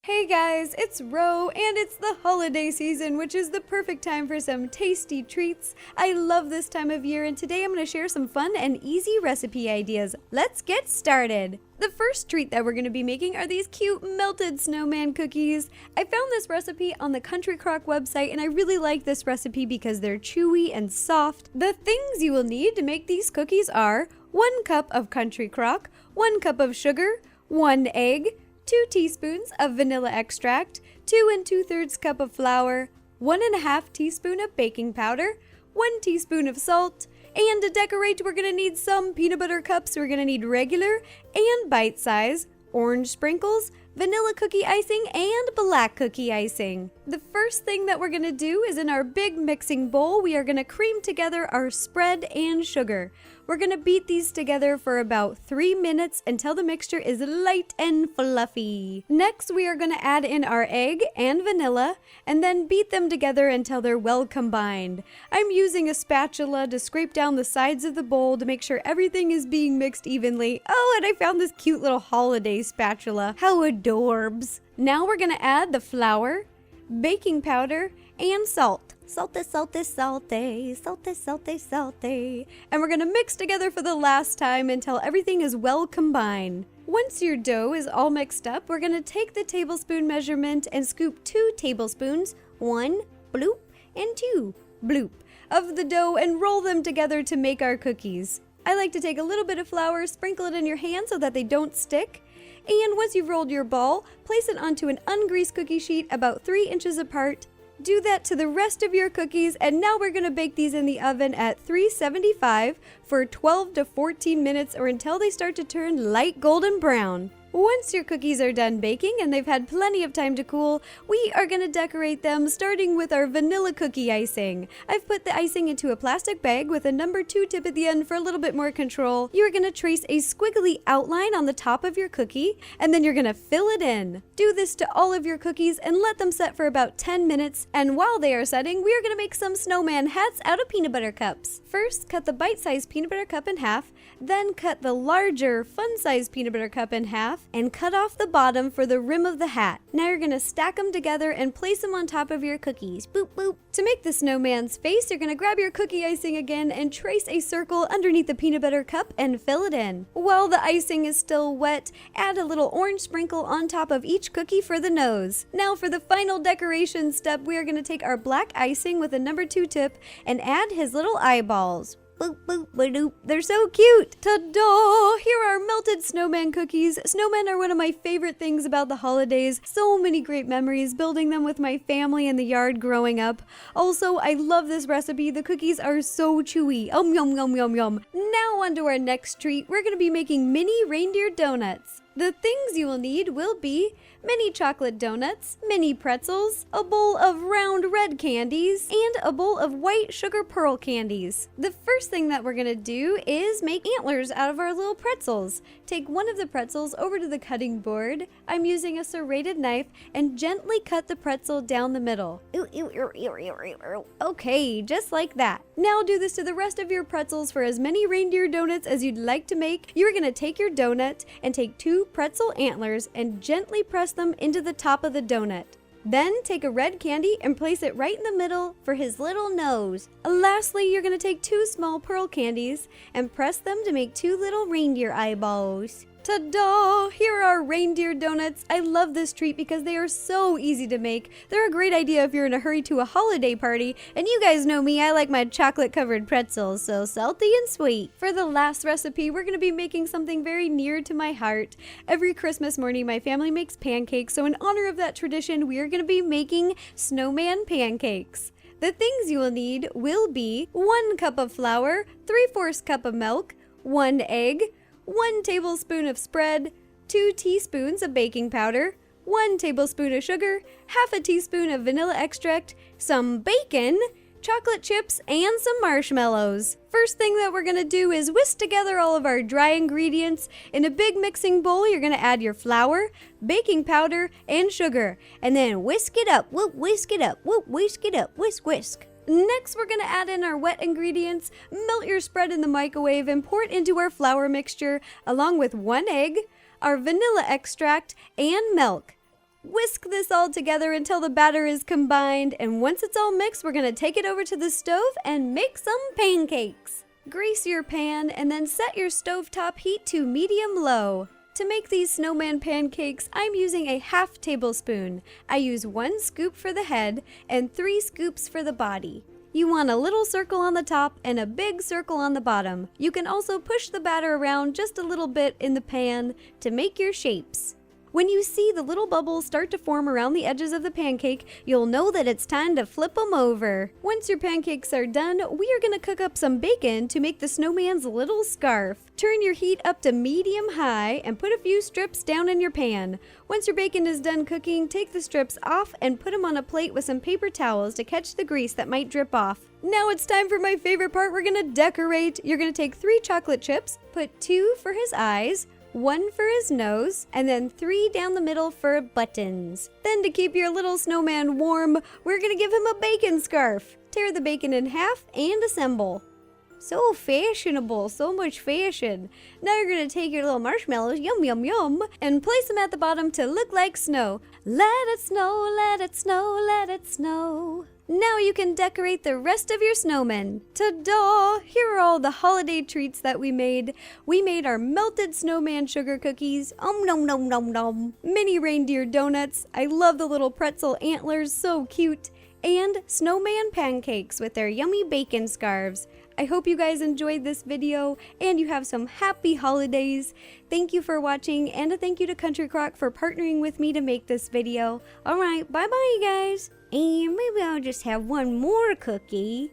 Hey guys, it's Ro, and it's the holiday season, which is the perfect time for some tasty treats. I love this time of year, and today I'm going to share some fun and easy recipe ideas. Let's get started! The first treat that we're going to be making are these cute melted snowman cookies. I found this recipe on the Country Crock website, and I really like this recipe because they're chewy and soft. The things you will need to make these cookies are 1 cup of Country Crock, 1 cup of sugar, 1 egg, 2 teaspoons of vanilla extract, 2 2/3 cup of flour, 1 1/2 teaspoon of baking powder, 1 teaspoon of salt, and to decorate we're going to need some peanut butter cups. We're going to need regular and bite size, orange sprinkles, vanilla cookie icing, and black cookie icing. The first thing that we're going to do is in our big mixing bowl, we are going to cream together our spread and sugar. We're going to beat these together for about 3 minutes until the mixture is light and fluffy. Next, we are going to add in our egg and vanilla and then beat them together until they're well combined. I'm using a spatula to scrape down the sides of the bowl to make sure everything is being mixed evenly. Oh, and I found this cute little holiday spatula. How adorbs. Now we're going to add the flour, baking powder, and salt. Salty, salty, salty, salty, salty, salty. And we're gonna mix together for the last time until everything is well combined. Once your dough is all mixed up, we're gonna take the tablespoon measurement and scoop 2 tablespoons, 1 bloop and 2 bloop, of the dough and roll them together to make our cookies. I like to take a little bit of flour, sprinkle it in your hand so that they don't stick. And once you've rolled your ball, place it onto an ungreased cookie sheet about 3 inches apart. Do that to the rest of your cookies, and now we're going to bake these in the oven at 375 for 12 to 14 minutes or until they start to turn light golden brown. Once your cookies are done baking and they've had plenty of time to cool, we are going to decorate them starting with our vanilla cookie icing. I've put the icing into a plastic bag with a number 2 tip at the end for a little bit more control. You are going to trace a squiggly outline on the top of your cookie, and then you're going to fill it in. Do this to all of your cookies and let them set for about 10 minutes, and while they are setting, we are going to make some snowman hats out of peanut butter cups. First, cut the bite-sized peanut butter cup in half, then cut the larger fun-sized peanut butter cup in half, and cut off the bottom for the rim of the hat. Now you're going to stack them together and place them on top of your cookies. Boop, boop. To make the snowman's face, you're going to grab your cookie icing again and trace a circle underneath the peanut butter cup and fill it in. While the icing is still wet, add a little orange sprinkle on top of each cookie for the nose. Now for the final decoration step, we are going to take our black icing with a number 2 tip and add his little eyeballs. Boop, boop, ba-doop. They're so cute! Ta-da! Here are melted snowman cookies. Snowmen are one of my favorite things about the holidays. So many great memories building them with my family in the yard growing up. Also, I love this recipe. The cookies are so chewy. Yum, yum, yum, yum. Now on to our next treat. We're going to be making mini reindeer donuts. The things you will need will be mini chocolate donuts, mini pretzels, a bowl of round red candies, and a bowl of white sugar pearl candies. The first thing that we're gonna do is make antlers out of our little pretzels. Take one of the pretzels over to the cutting board. I'm using a serrated knife and gently cut the pretzel down the middle. Okay, just like that. Now do this to the rest of your pretzels for as many reindeer donuts as you'd like to make. You're gonna take your donut and take 2 pretzel antlers and gently press them into the top of the donut. Then take a red candy and place it right in the middle for his little nose. Lastly, you're going to take 2 small pearl candies and press them to make 2 little reindeer eyeballs. Ta-da! Here are our reindeer donuts. I love this treat because they are so easy to make. They're a great idea if you're in a hurry to a holiday party. And you guys know me, I like my chocolate-covered pretzels, so salty and sweet. For the last recipe, we're going to be making something very near to my heart. Every Christmas morning, my family makes pancakes, so in honor of that tradition, we are going to be making snowman pancakes. The things you will need will be 1 cup of flour, 3/4 cup of milk, 1 egg, 1 tablespoon of spread, 2 teaspoons of baking powder, 1 tablespoon of sugar, half a teaspoon of vanilla extract, some bacon, chocolate chips, and some marshmallows. First thing that we're gonna do is whisk together all of our dry ingredients. In a big mixing bowl, you're gonna add your flour, baking powder, and sugar, and then whisk it up, whisk it up, whisk it up, whisk, whisk. Next, we're going to add in our wet ingredients, melt your spread in the microwave, and pour it into our flour mixture, along with 1 egg, our vanilla extract, and milk. Whisk this all together until the batter is combined, and once it's all mixed, we're going to take it over to the stove and make some pancakes. Grease your pan and then set your stovetop heat to medium-low. To make these snowman pancakes, I'm using a half tablespoon. I use 1 scoop for the head and 3 scoops for the body. You want a little circle on the top and a big circle on the bottom. You can also push the batter around just a little bit in the pan to make your shapes. When you see the little bubbles start to form around the edges of the pancake, you'll know that it's time to flip them over. Once your pancakes are done, we are going to cook up some bacon to make the snowman's little scarf. Turn your heat up to medium-high and put a few strips down in your pan. Once your bacon is done cooking, take the strips off and put them on a plate with some paper towels to catch the grease that might drip off. Now it's time for my favorite part. We're going to decorate. You're going to take 3 chocolate chips, put 2 for his eyes, 1 for his nose, and then 3 down the middle for buttons. Then to keep your little snowman warm, we're gonna give him a bacon scarf. Tear the bacon in half and assemble. So fashionable, so much fashion. Now you're gonna take your little marshmallows, yum yum yum, and place them at the bottom to look like snow. Let it snow, let it snow, let it snow. Now you can decorate the rest of your snowman. Ta-da! Here are all the holiday treats that we made. We made our melted snowman sugar cookies, nom nom nom nom, mini reindeer donuts, I love the little pretzel antlers, so cute, and snowman pancakes with their yummy bacon scarves. I hope you guys enjoyed this video and you have some happy holidays. Thank you for watching, and a thank you to Country Crock for partnering with me to make this video. Alright, bye-bye you guys. And maybe I'll just have one more cookie.